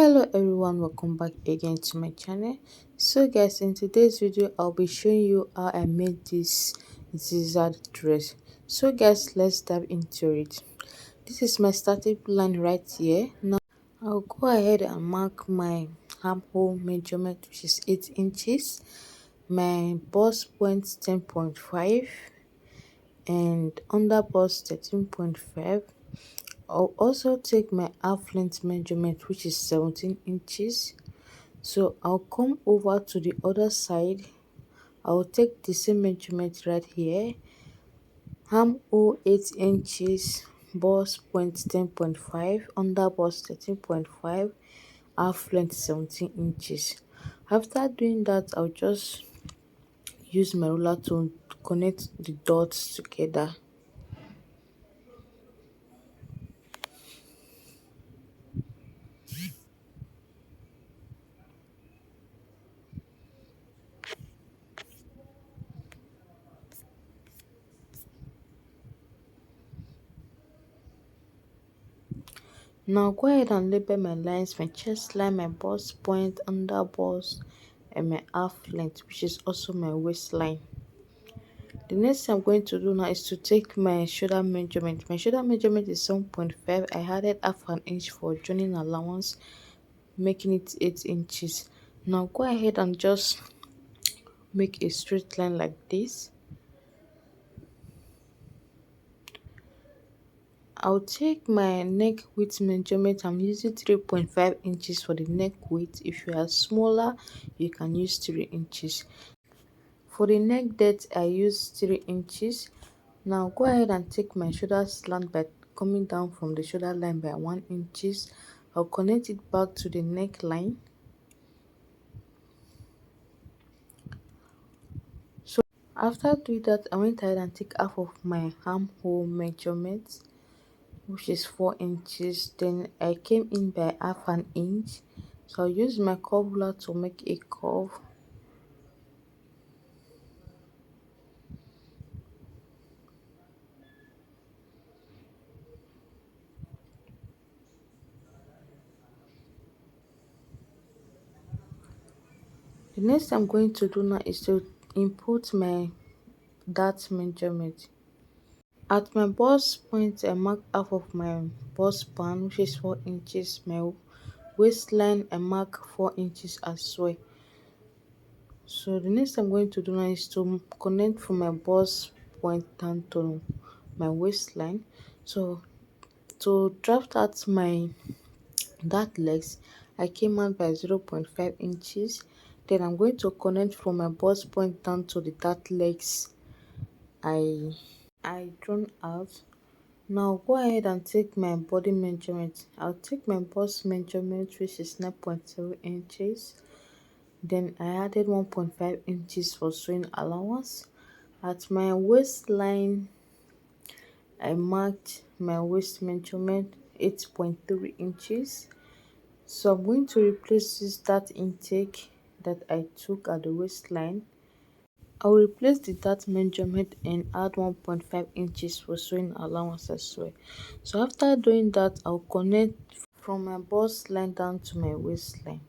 Hello everyone, welcome back again to my channel. So guys, in today's video I'll be showing you how I made this zigzag dress. So guys, let's dive into it. This is my starting line right here. Now I'll go ahead and mark my armhole measurement, which is 8 inches, my bust point 10.5 and under bust 13.5. I'll also take my half length measurement, which is 17 inches. So I'll come over to the other side. I'll take the same measurement right here. Armhole 8 inches, bust point 10.5, under bust 13.5, half length 17 inches. After doing that, I'll just use my ruler to connect the dots together. Now go ahead and label my lines, my chest line, my bust point, under bust, and my half length, which is also my waistline. The next thing I'm going to do now is to take my shoulder measurement. My shoulder measurement is 7.5. I added half an inch for joining allowance, making it 8 inches. Now go ahead and just make a straight line like this. I'll take my neck width measurement. I'm using 3.5 inches for the neck width. If you are smaller, you can use 3 inches. For the neck depth, I use 3 inches. Now go ahead and take my shoulder slant by coming down from the shoulder line by 1 inches. I'll connect it back to the neckline. So after doing that, I went ahead and take half of my armhole measurement, which is 4 inches. Then I came in by half an inch. So I'll use my curve ruler to make a curve. The next I'm going to do now is to input my dart measurement. At my bust point, I mark half of my bust span, which is 4 inches. My waistline, I mark 4 inches as well. So the next I'm going to do now is to connect from my bust point down to my waistline. So to draft out my dart legs, I came out by 0.5 inches. Then I'm going to connect from my bust point down to the dart legs I drawn out. Now go ahead and take my body measurement. I'll take my bust measurement, which is 9.0 inches. Then I added 1.5 inches for sewing allowance. At my waistline, I marked my waist measurement 8.3 inches. So I'm going to replace this dart intake that I took at the waistline. I'll replace the dart measurement and add 1.5 inches for sewing allowance as well. So after doing that, I'll connect from my bust line down to my waistline.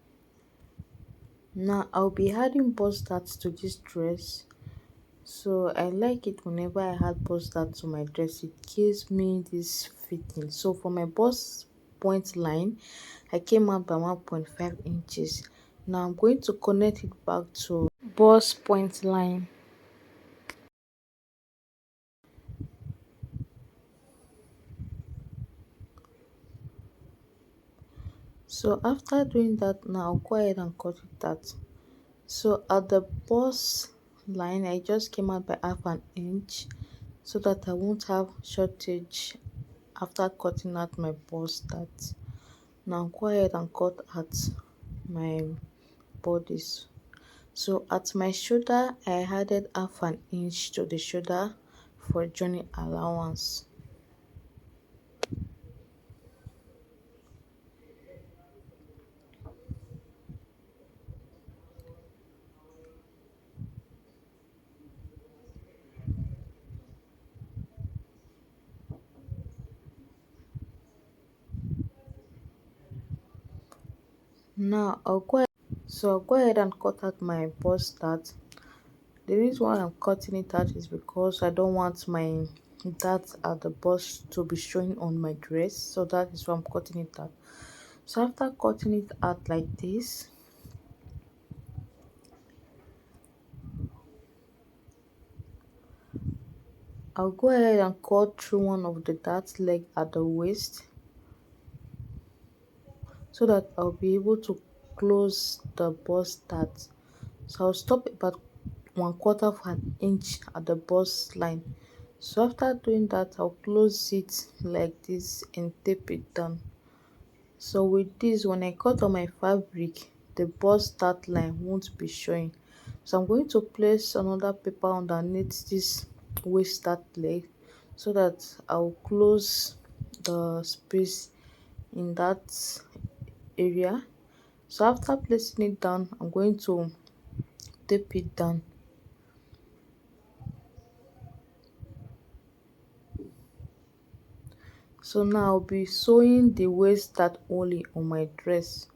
Now I'll be adding bust darts to this dress. So I like it whenever I add bust dart to my dress, it gives me this fitting. So for my bust point line, I came out by 1.5 inches. Now I'm going to connect it back to bust point line. So after doing that, now I'll go ahead and cut it out. So at the bust line, I just came out by half an inch so that I won't have shortage after cutting out my bust dart. Now go ahead and cut at my bodice. So at my shoulder, I added half an inch to the shoulder for joining allowance. I'll go ahead and cut out my bust dart. The reason why I'm cutting it out is because I don't want my dart at the bust to be showing on my dress, so that is why I'm cutting it out. So after cutting it out like this, I'll go ahead and cut through one of the dart leg at the waist so that I'll be able to close the bust dart. So I'll stop about 1/4 of an inch at the bust line. So after doing that, I'll close it like this and tape it down. So with this, when I cut on my fabric, the bust dart line won't be showing. So I'm going to place another paper underneath this waist dart leg so that I'll close the space in that area. So after placing it down, I'm going to tape it down. So now I'll be sewing the waist dart only on my dress.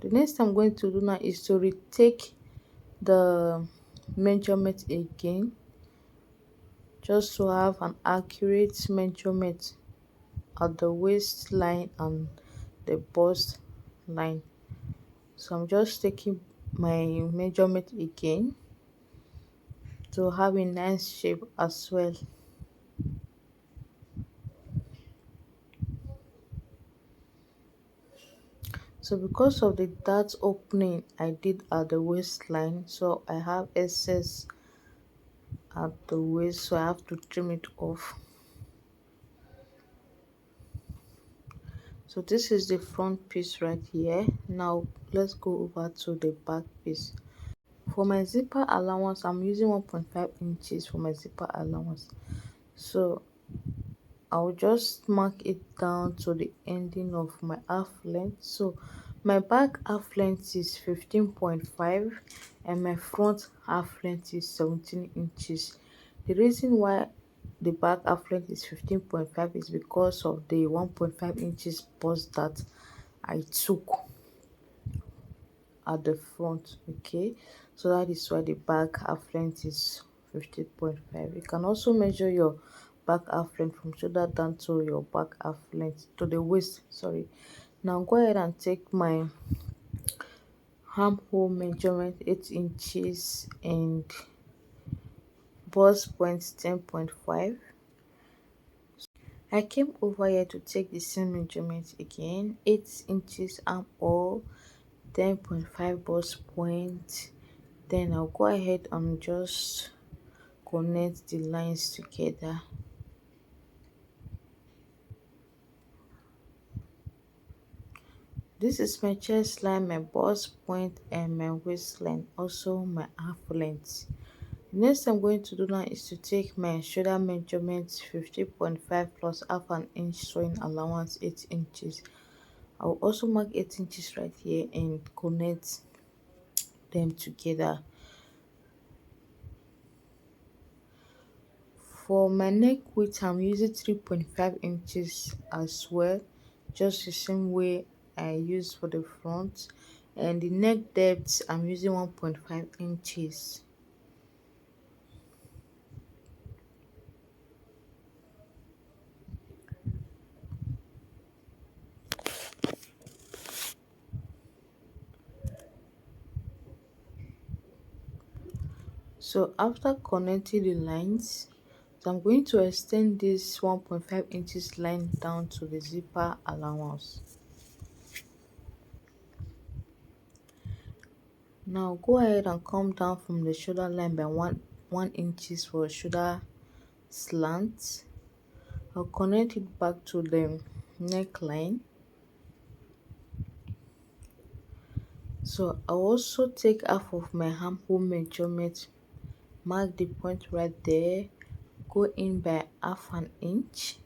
The next I'm going to do now is to retake the measurement again, just to have an accurate measurement at the waistline and the bust line. So I'm just taking my measurement again to have a nice shape as well. So because of the dart opening I did at the waistline, so I have excess at the waist, so I have to trim it off. So this is the front piece right here. Now let's go over to the back piece. For my zipper allowance, I'm using 1.5 inches for my zipper allowance. So I'll just mark it down to the ending of my half length. So my back half length is 15.5 and my front half length is 17 inches. The reason why the back half length is 15.5 is because of the 1.5 inches bust that I took at the front. Okay, so that is why the back half length is 15.5. You can also measure your back half length from shoulder down to your back half length to the waist, sorry. Now go ahead and take my armhole measurement, 8 inches, and bust point 10.5. I came over here to take the same measurement again, 8 inches armhole, 10.5 bust point. Then I'll go ahead and just connect the lines together. This is my chest line, my bust point, and my waistline, also my half length. Next I'm going to do now is to take my shoulder measurement, 50.5 plus half an inch sewing allowance, 8 inches. I'll also mark 8 inches right here and connect them together. For my neck width, I'm using 3.5 inches as well, just the same way I use for the front. And the neck depth, I'm using 1.5 inches. So after connecting the lines, so I'm going to extend this 1.5 inches line down to the zipper allowance. Now go ahead and come down from the shoulder line by one inches for shoulder slant. I'll connect it back to the neckline. So I'll also take half of my armhole measurement, mark the point right there, go in by half an inch,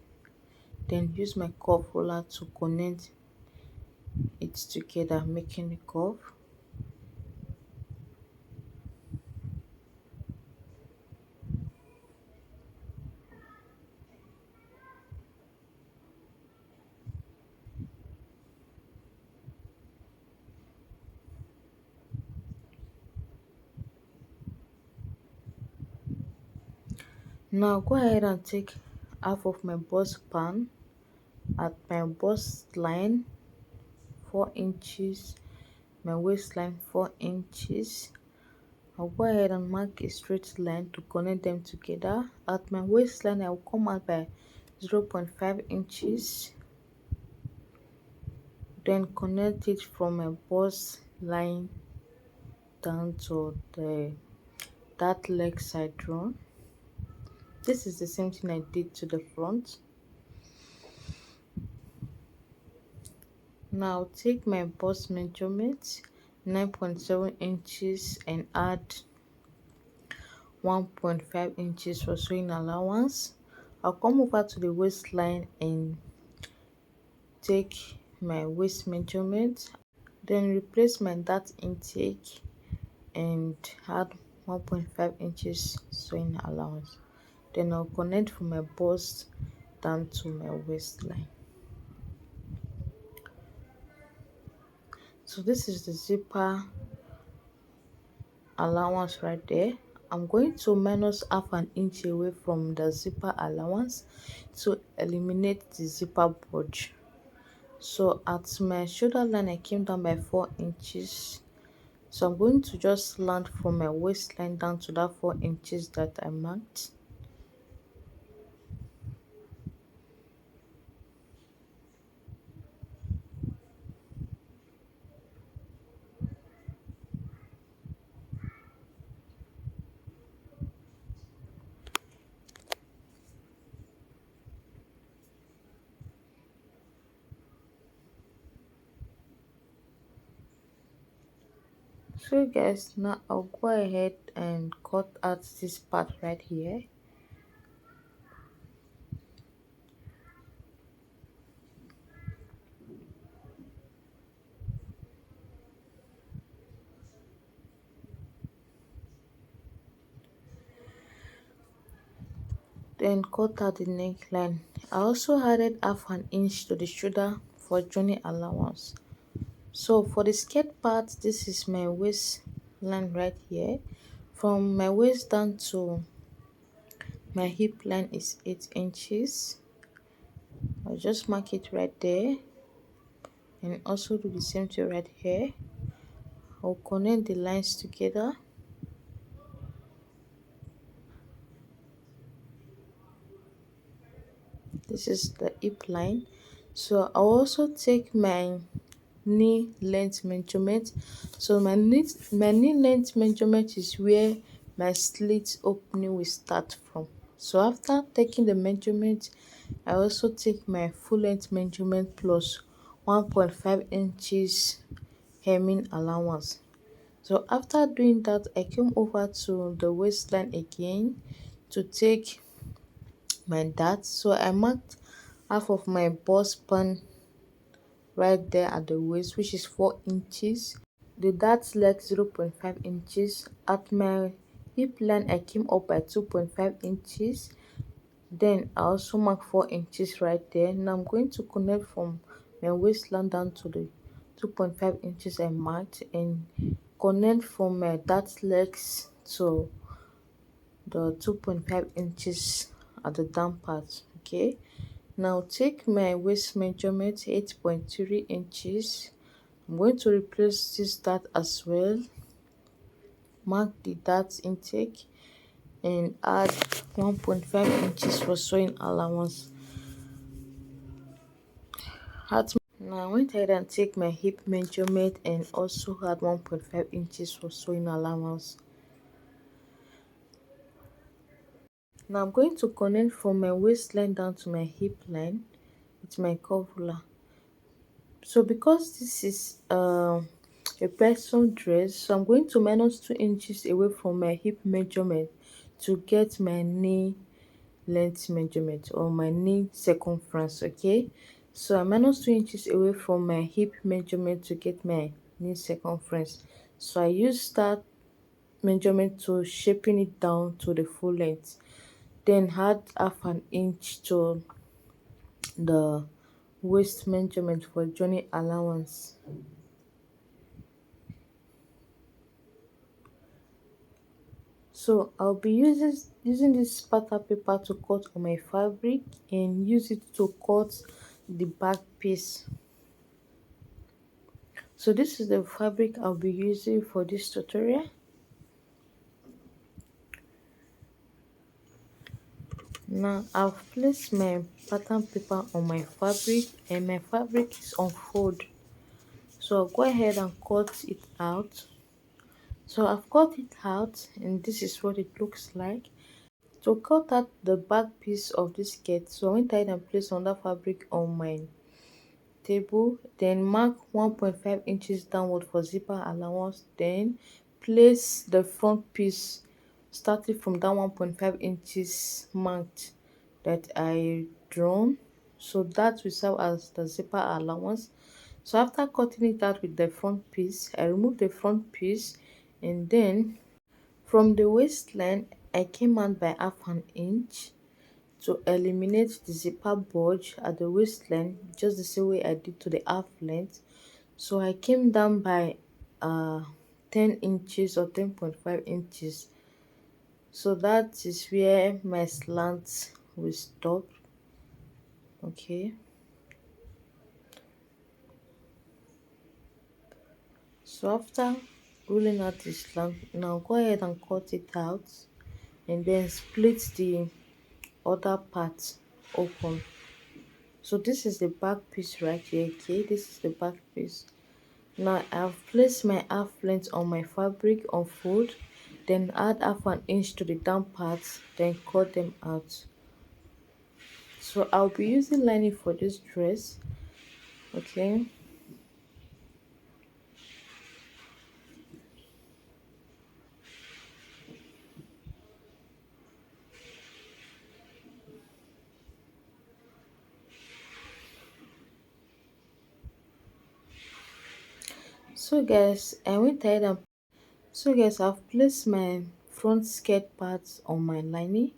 then use my curve roller to connect it together, making the curve. Now go ahead and take half of my bust pan at my bust line 4 inches, my waistline 4 inches. I'll go ahead and mark a straight line to connect them together. At my waistline, I will come out by 0.5 inches, then connect it from my bust line down to that leg side drawn. This is the same thing I did to the front. Now take my bust measurement 9.7 inches and add 1.5 inches for sewing allowance. I'll come over to the waistline and take my waist measurement, then replace my dart intake and add 1.5 inches sewing allowance. Then I'll connect from my bust down to my waistline. So this is the zipper allowance right there. I'm going to minus half an inch away from the zipper allowance to eliminate the zipper bulge. So at my shoulder line I came down by 4 inches, so I'm going to just land from my waistline down to that 4 inches that I marked. So guys, now I'll go ahead and cut out this part right here. Then cut out the neckline. I also added half an inch to the shoulder for joining allowance. So for the skirt part, this is my waistline right here. From my waist down to my hip line is 8 inches. I'll just mark it right there and also do the same thing right here. I'll connect the lines together. This is the hip line. So I'll also take my knee length measurement. So my knee length measurement is where my slit opening will start from. So after taking the measurement, I also take my full length measurement plus 1.5 inches hemming allowance. So after doing that, I came over to the waistline again to take my dart. So I marked half of my bust span right there at the waist, which is 4 inches. The dart leg 0.5 inches. At my hip line, I came up by 2.5 inches. Then I also mark 4 inches right there. Now I'm going to connect from my waistline down to the 2.5 inches I marked and connect from my dart legs to the 2.5 inches at the down part. Okay, now take my waist measurement 8.3 inches. I'm going to replace this dart as well. Mark the dart intake and add 1.5 inches for sewing allowance. Now I went ahead and take my hip measurement and also add 1.5 inches for sewing allowance. Now I'm going to connect from my waistline down to my hip line with my curve ruler. So because this is a person dress, so I'm going to minus 2 inches away from my hip measurement to get my knee length measurement or my knee circumference. Okay, so I'm minus 2 inches away from my hip measurement to get my knee circumference. So I use that measurement to shaping it down to the full length, then add half an inch to the waist measurement for joining allowance. So I'll be using this spatter paper to cut on my fabric and use it to cut the back piece. So this is the fabric I'll be using for this tutorial. Now I've placed my pattern paper on my fabric and my fabric is unfold. So I'll go ahead and cut it out. So I've cut it out and this is what it looks like. To cut out the back piece of this skirt, so I went ahead and placed another fabric on my table, then mark 1.5 inches downward for zipper allowance, then place the front piece starting from that 1.5 inches marked that I drawn, so that will serve as the zipper allowance. So after cutting it out with the front piece, I removed the front piece, and then from the waistline I came out by half an inch to eliminate the zipper bulge at the waistline, just the same way I did to the half length. So I came down by 10 inches or 10.5 inches. So that is where my slant will stop. Okay. So after ruling out the slant, now go ahead and cut it out and then split the other part open. So this is the back piece right here. Okay, this is the back piece. Now I've placed my half length on my fabric unfold, then add half an inch to the down parts, then cut them out. So I'll be using lining for this dress. Okay. So guys, I went ahead and I've placed my front skirt parts on my lining,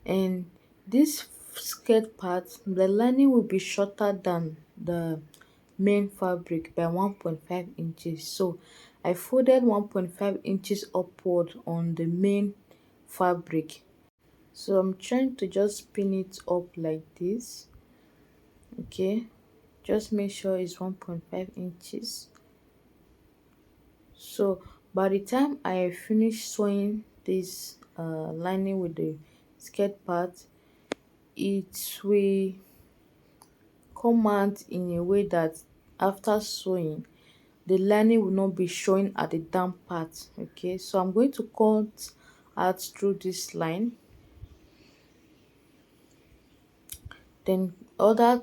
and this skirt part, the lining will be shorter than the main fabric by 1.5 inches. So I folded 1.5 inches upward on the main fabric. So I'm trying to just pin it up like this. Okay, just make sure it's 1.5 inches. So by the time I finish sewing this lining with the skirt part, it will come out in a way that after sewing the lining will not be showing at the down part. Okay, so I'm going to cut out through this line, then other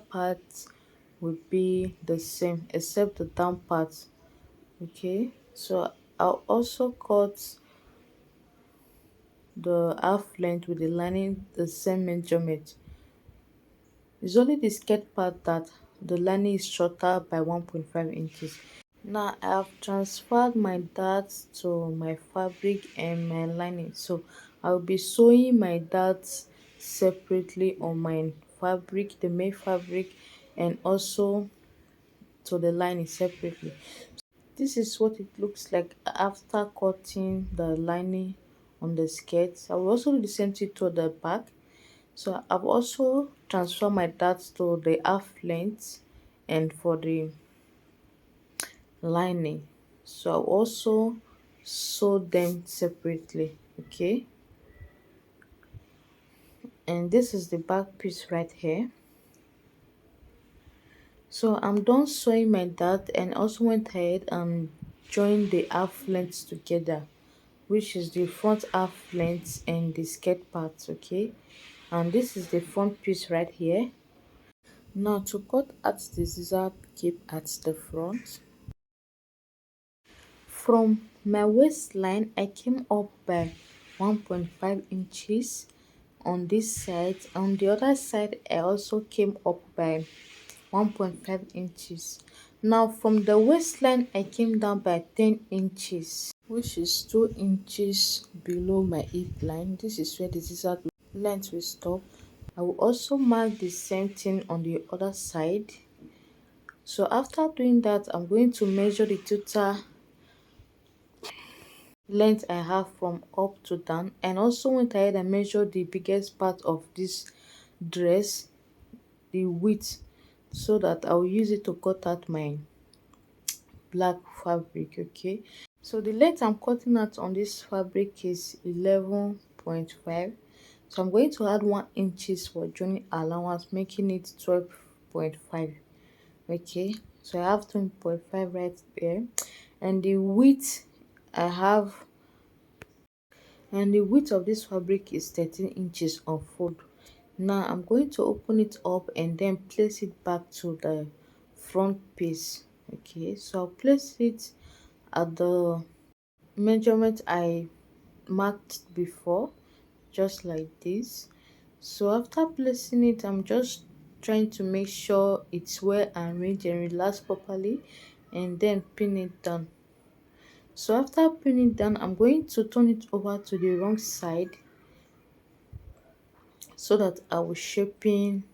parts will be the same except the down part. Okay, so I'll also cut the half length with the lining the same measurement. It's only the skirt part that the lining is shorter by 1.5 inches. Now I have transferred my darts to my fabric and my lining. So I'll be sewing my darts separately on my fabric, the main fabric, and also to the lining separately. This is what it looks like after cutting the lining on the skirt. I will also do the same thing to the back. So I've also transferred my darts to the half length and for the lining. So I'll also sew them separately. Okay, and this is the back piece right here. So I'm done sewing my dart and also went ahead and joined the half lengths together, which is the front half length and the skirt part. Okay, and this is the front piece right here. Now to cut at the zigzag cape at the front, from my waistline I came up by 1.5 inches on this side. On the other side I also came up by 1.5 inches. Now from the waistline I came down by 10 inches, which is 2 inches below my hip line. This is where the zigzag length will stop. I will also mark the same thing on the other side. So after doing that, I'm going to measure the total length I have from up to down, and also went ahead and measured the biggest part of this dress, the width, so that I'll use it to cut out my black fabric. Okay, so the length I'm cutting out on this fabric is 11.5. So I'm going to add 1 inches for joining allowance, making it 12.5. Okay, so I have 20.5 right there, and the width I have, and the width of this fabric is 13 inches on fold. Now I'm going to open it up and then place it back to the front piece. Okay, so I'll place it at the measurement I marked before, just like this. So after placing it, I'm just trying to make sure it's well arranged and relaxed properly, and then pin it down. So after pinning it down, I'm going to turn it over to the wrong side so that I will shaping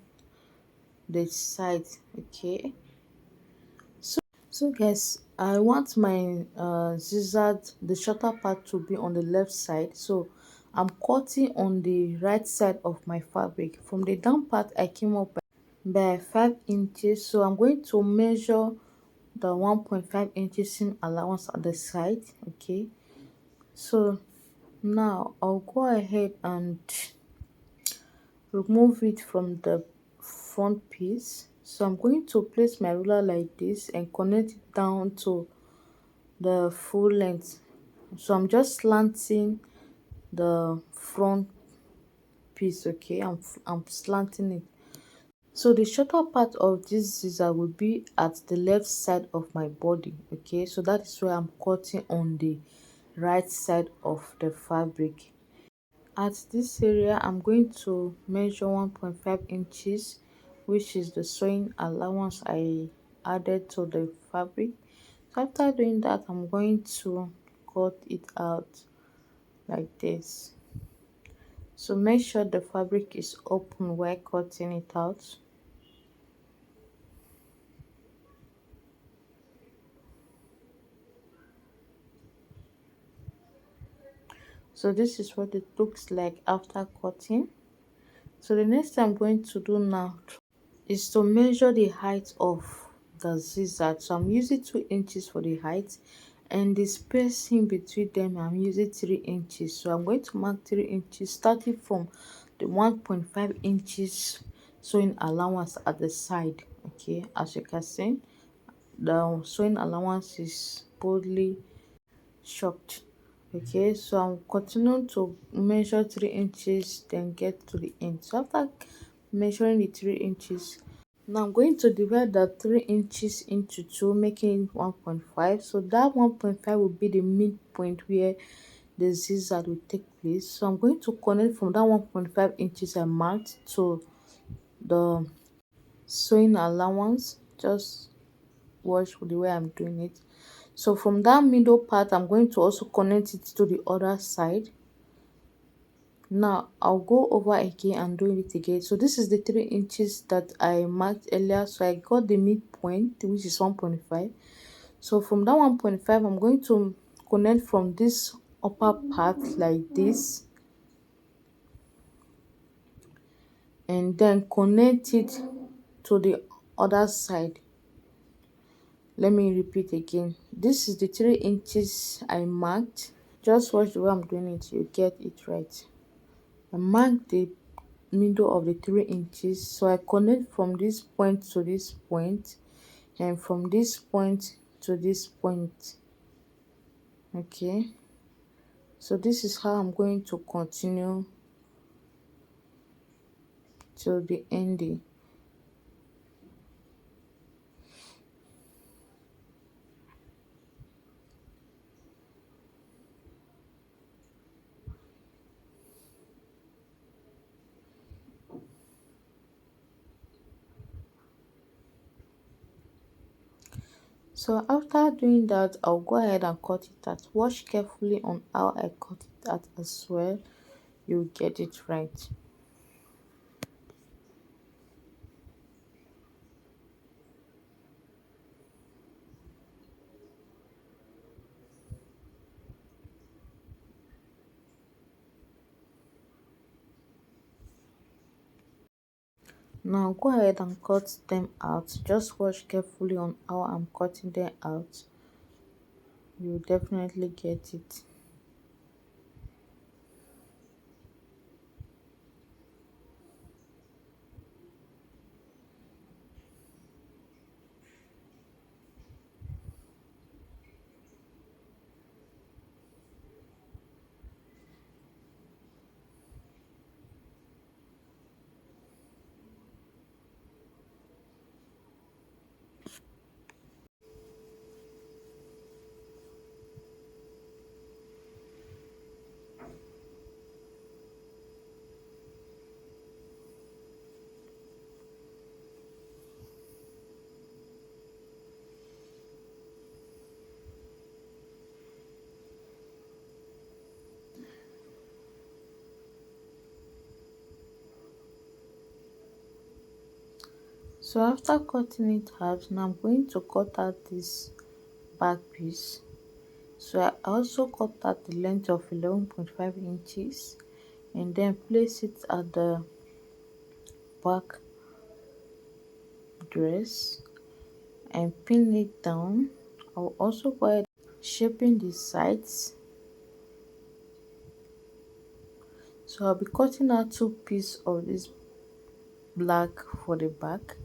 the side. Okay, so guys, I want my zigzag, the shorter part, to be on the left side. So I'm cutting on the right side of my fabric. From the down part I came up by 5 inches, so I'm going to measure the 1.5 inches seam allowance at the side. Okay, so now I'll go ahead and remove it from the front piece. So I'm going to place my ruler like this and connect it down to the full length. So I'm just slanting the front piece. Okay, I'm slanting it. So the shorter part of this scissor will be at the left side of my body. Okay, so that is where I'm cutting on the right side of the fabric. At this area I'm going to measure 1.5 inches, which is the sewing allowance I added to the fabric. So after doing that, I'm going to cut it out like this. So make sure the fabric is open while cutting it out. So this is what it looks like after cutting. So the next thing I'm going to do now is to measure the height of the zigzag. So I'm using 2 inches for the height, and the spacing between them I'm using 3 inches. So I'm going to mark 3 inches starting from the 1.5 inches sewing allowance at the side. Okay, as you can see, the sewing allowance is boldly shocked. Okay, so I'm continuing to measure 3 inches, then get to the end. So after measuring the 3 inches, now I'm going to divide the 3 inches into 2, making it 1.5. So that 1.5 will be the midpoint where the zigzag will take place. So I'm going to connect from that 1.5 inches I marked to the sewing allowance. Just watch the way I'm doing it. So from that middle part, I'm going to also connect it to the other side. Now I'll go over again and do it again. So this is the 3 inches that I marked earlier. So I got the midpoint, which is 1.5. So from that 1.5, I'm going to connect from this upper part like this, and then connect it to the other side. Let me repeat again. This is the 3 inches I marked. Just watch the way I'm doing it, you get it right. I mark the middle of the 3 inches, so I connect from this point to this point, and from this point to this point. Okay, so this is how I'm going to continue till the ending. So after doing that, I'll go ahead and cut it out. Watch carefully on how I cut it out as well, you'll get it right. Now go ahead and cut them out. Just watch carefully on how I'm cutting them out. You'll definitely get it. So after cutting it out, now I'm going to cut out this back piece. So I also cut out the length of 11.5 inches and then place it at the back dress and pin it down. I'll also go ahead shaping the sides. So I'll be cutting out two pieces of this black for the back.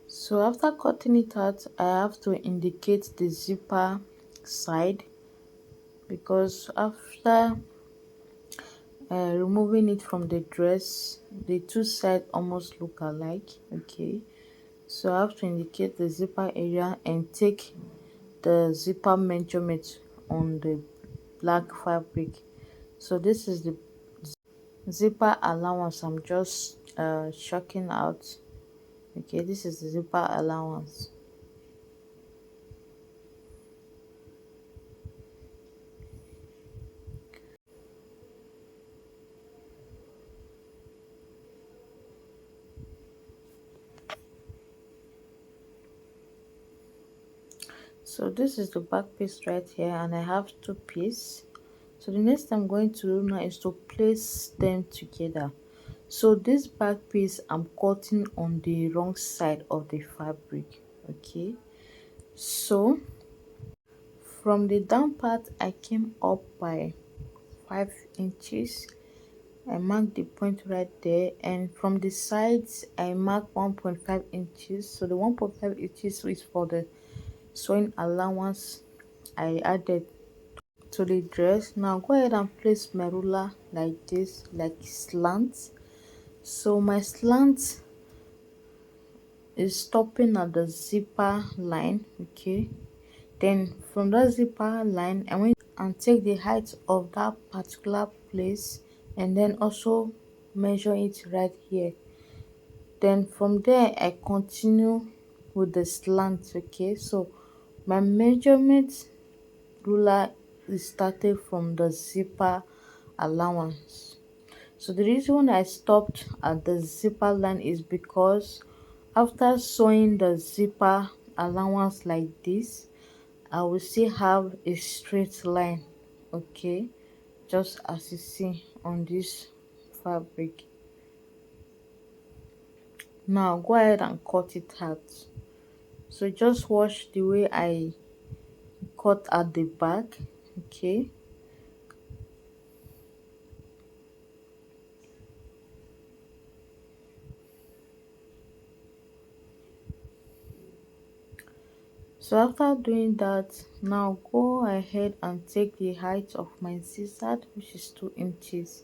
So after cutting it out, I have to indicate the zipper side because after removing it from the dress, the two sides almost look alike. Okay, so I have to indicate the zipper area and take the zipper measurement on the black fabric. So this is the zipper allowance I'm just checking out. Okay, this is the zipper allowance. So this is the back piece right here and I have two pieces. So the next I'm going to do now is to place them together. So this back piece I'm cutting on the wrong side of the fabric. Okay, so from the down part I came up by 5 inches. I marked the point right there, and from the sides I marked 1.5 inches. So the 1.5 inches is for the sewing allowance I added to the dress. Now go ahead and place my ruler like this, like slant. So my slant is stopping at the zipper line. Okay, then from that zipper line I went and take the height of that particular place and then also measure it right here. Then from there I continue with the slant. Okay, so my measurement ruler is started from the zipper allowance. So the reason I stopped at the zipper line is because after sewing the zipper allowance like this, I will still have a straight line. Okay, just as you see on this fabric. Now go ahead and cut it out. So just watch the way I cut at the back. Okay, so after doing that, now go ahead and take the height of my scissor, which is 2 inches.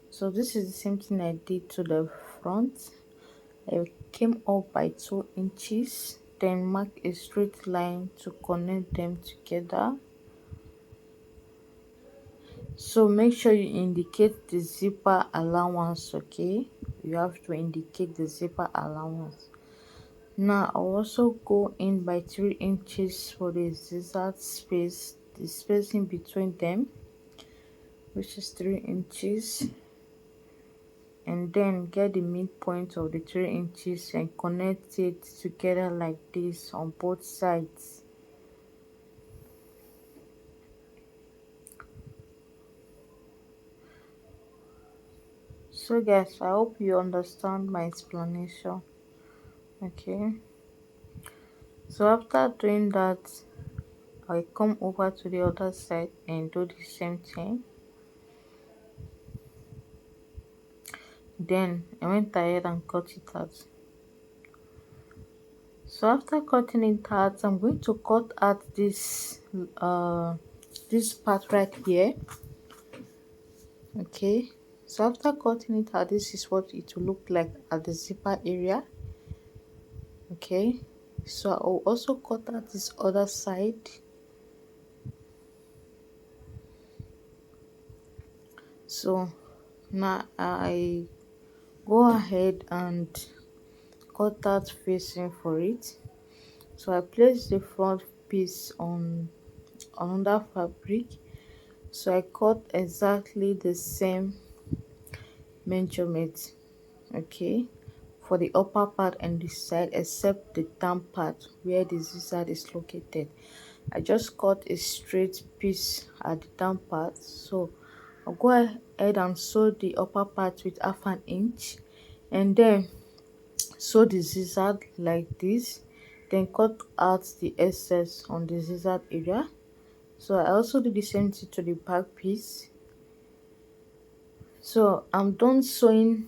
So this is the same thing I did to the front. I came up by 2 inches, then mark a straight line to connect them together. So make sure you indicate the zipper allowance. Okay, you have to indicate the zipper allowance. Now I'll also go in by 3 inches for the zigzag space, the spacing between them, which is 3 inches. and then get the midpoint of the 3 inches and connect it together like this on both sides. So guys, I hope you understand my explanation. Okay, so after doing that, I come over to the other side and do the same thing. Then I went ahead and cut it out. So after cutting it out, I'm going to cut out this part right here. Okay, so after cutting it out, this is what it will look like at the zipper area. Okay, so I'll also cut out this other side. So now I go ahead and cut out facing for it. So I place the front piece on another fabric. So I cut exactly the same measurement, okay, for the upper part and the side, except the down part where the zigzag is located. I just cut a straight piece at the down part. So I'll go ahead and sew the upper part with half an inch, and then sew the zigzag like this, then cut out the excess on the zigzag area. So I also do the same thing to the back piece. So I'm done sewing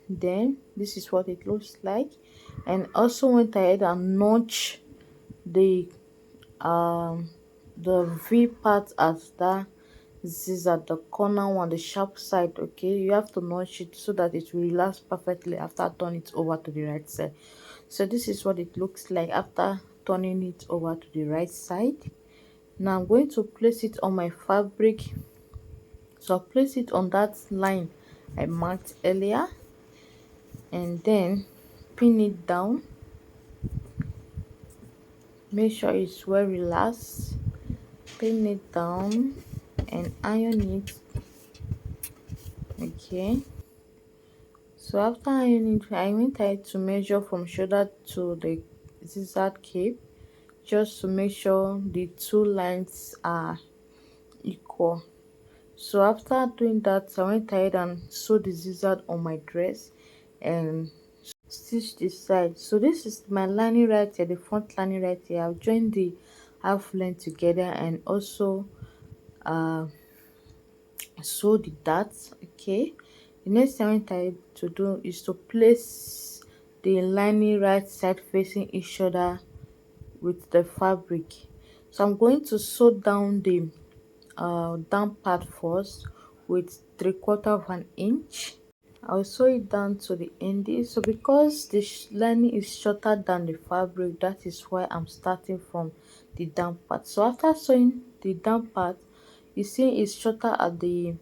them. This is what it looks like, and also went ahead and notch the um the V part at that zigzag, the corner one, the sharp side. Okay, you have to notch it so that it will relax perfectly after turning it over to the right side. So this is what it looks like after turning it over to the right side. Now I'm going to place it on my fabric. So I'll place it on that line I marked earlier, and then pin it down. Make sure it's well relaxed. Pin it down and iron it. Okay, so after ironing it, I went ahead to measure from shoulder to the zigzag cape, just to make sure the two lines are equal. So after doing that, I went ahead and sew the zigzag on my dress and stitch the side. So this is my lining right here, the front lining right here. I've joined the half length together and also uh sew the darts. Okay, the next thing I went ahead to do is to place the lining right side facing each other with the fabric. So I'm going to sew down the down part first with 3/4 of an inch. I'll sew it down to the ending. So because the lining is shorter than the fabric, that is why I'm starting from the down part. So after sewing the down part, you see it's shorter at the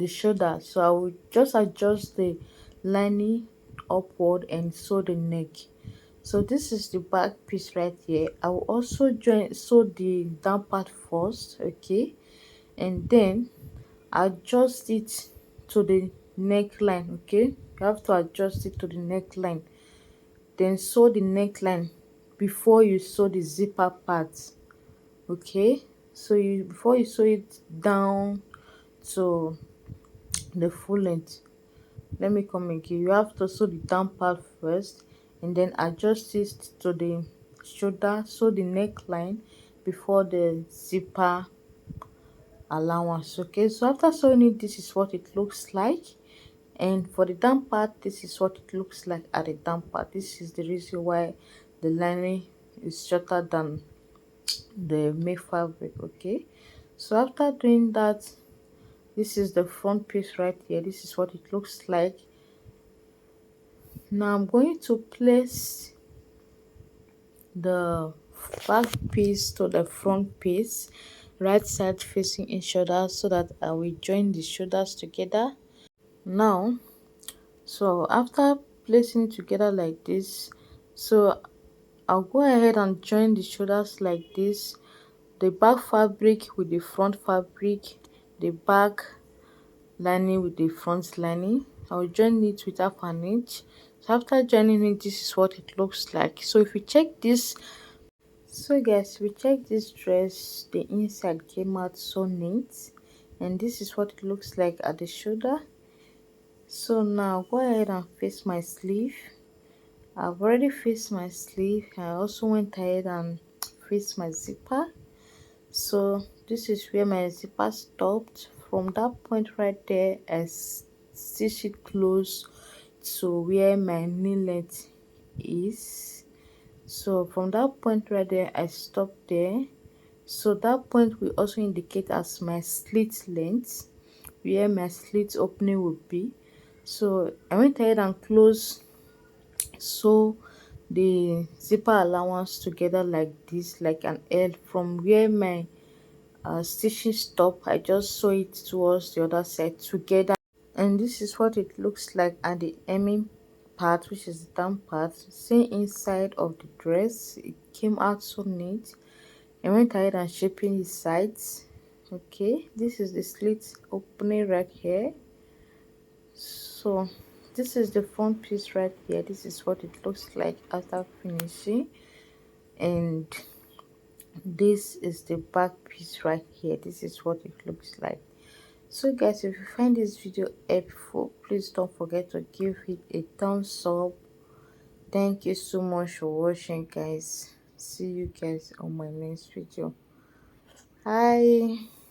shoulder. So I will just adjust the lining upward and sew the neck. So this is the back piece right here. I will also sew the down part first, okay, and then adjust it to the neckline. Okay, you have to adjust it to the neckline, then sew the neckline before you sew the zipper part. Okay, so you before you sew it down to the full length, let me come again, you have to sew the down part first and then adjust it to the shoulder, sew the neckline before the zipper allowance. Okay, so after sewing it, this is what it looks like, and for the down part, this is what it looks like at the down part. This is the reason why the lining is shorter than the main fabric. Okay, so after doing that, this is the front piece right here. This is what it looks like. Now I'm going to place the back piece to the front piece, right side facing each other, so that I will join the shoulders together. Now, so after placing it together like this, so I'll go ahead and join the shoulders like this, the back fabric with the front fabric, the back lining with the front lining. I'll join it with half an inch. So after joining it, this is what it looks like. So if you check this, so guys, we check this dress, the inside came out so neat, and this is what it looks like at the shoulder. So now go ahead and face my sleeve. I've already faced my sleeve. I also went ahead and faced my zipper. So this is where my zipper stopped. From that point right there, I stitch it close to where my knee length is. So from that point right there, I stopped there. So that point will also indicate as my slit length, where my slit opening would be. So I went ahead and closed sew the zipper allowance together like this, like an L. From where my stitching stop, I just sew it towards the other side together, and this is what it looks like at the hemming part, which is the down part. Same inside of the dress, it came out so neat. I went ahead and shaping the sides. Okay, this is the slit opening right here. So this is the front piece right here. This is what it looks like after finishing, and this is the back piece right here. This is what it looks like. So guys, if you find this video helpful, please don't forget to give it a thumbs up. Thank you so much for watching, guys. See you guys on my next video. Bye.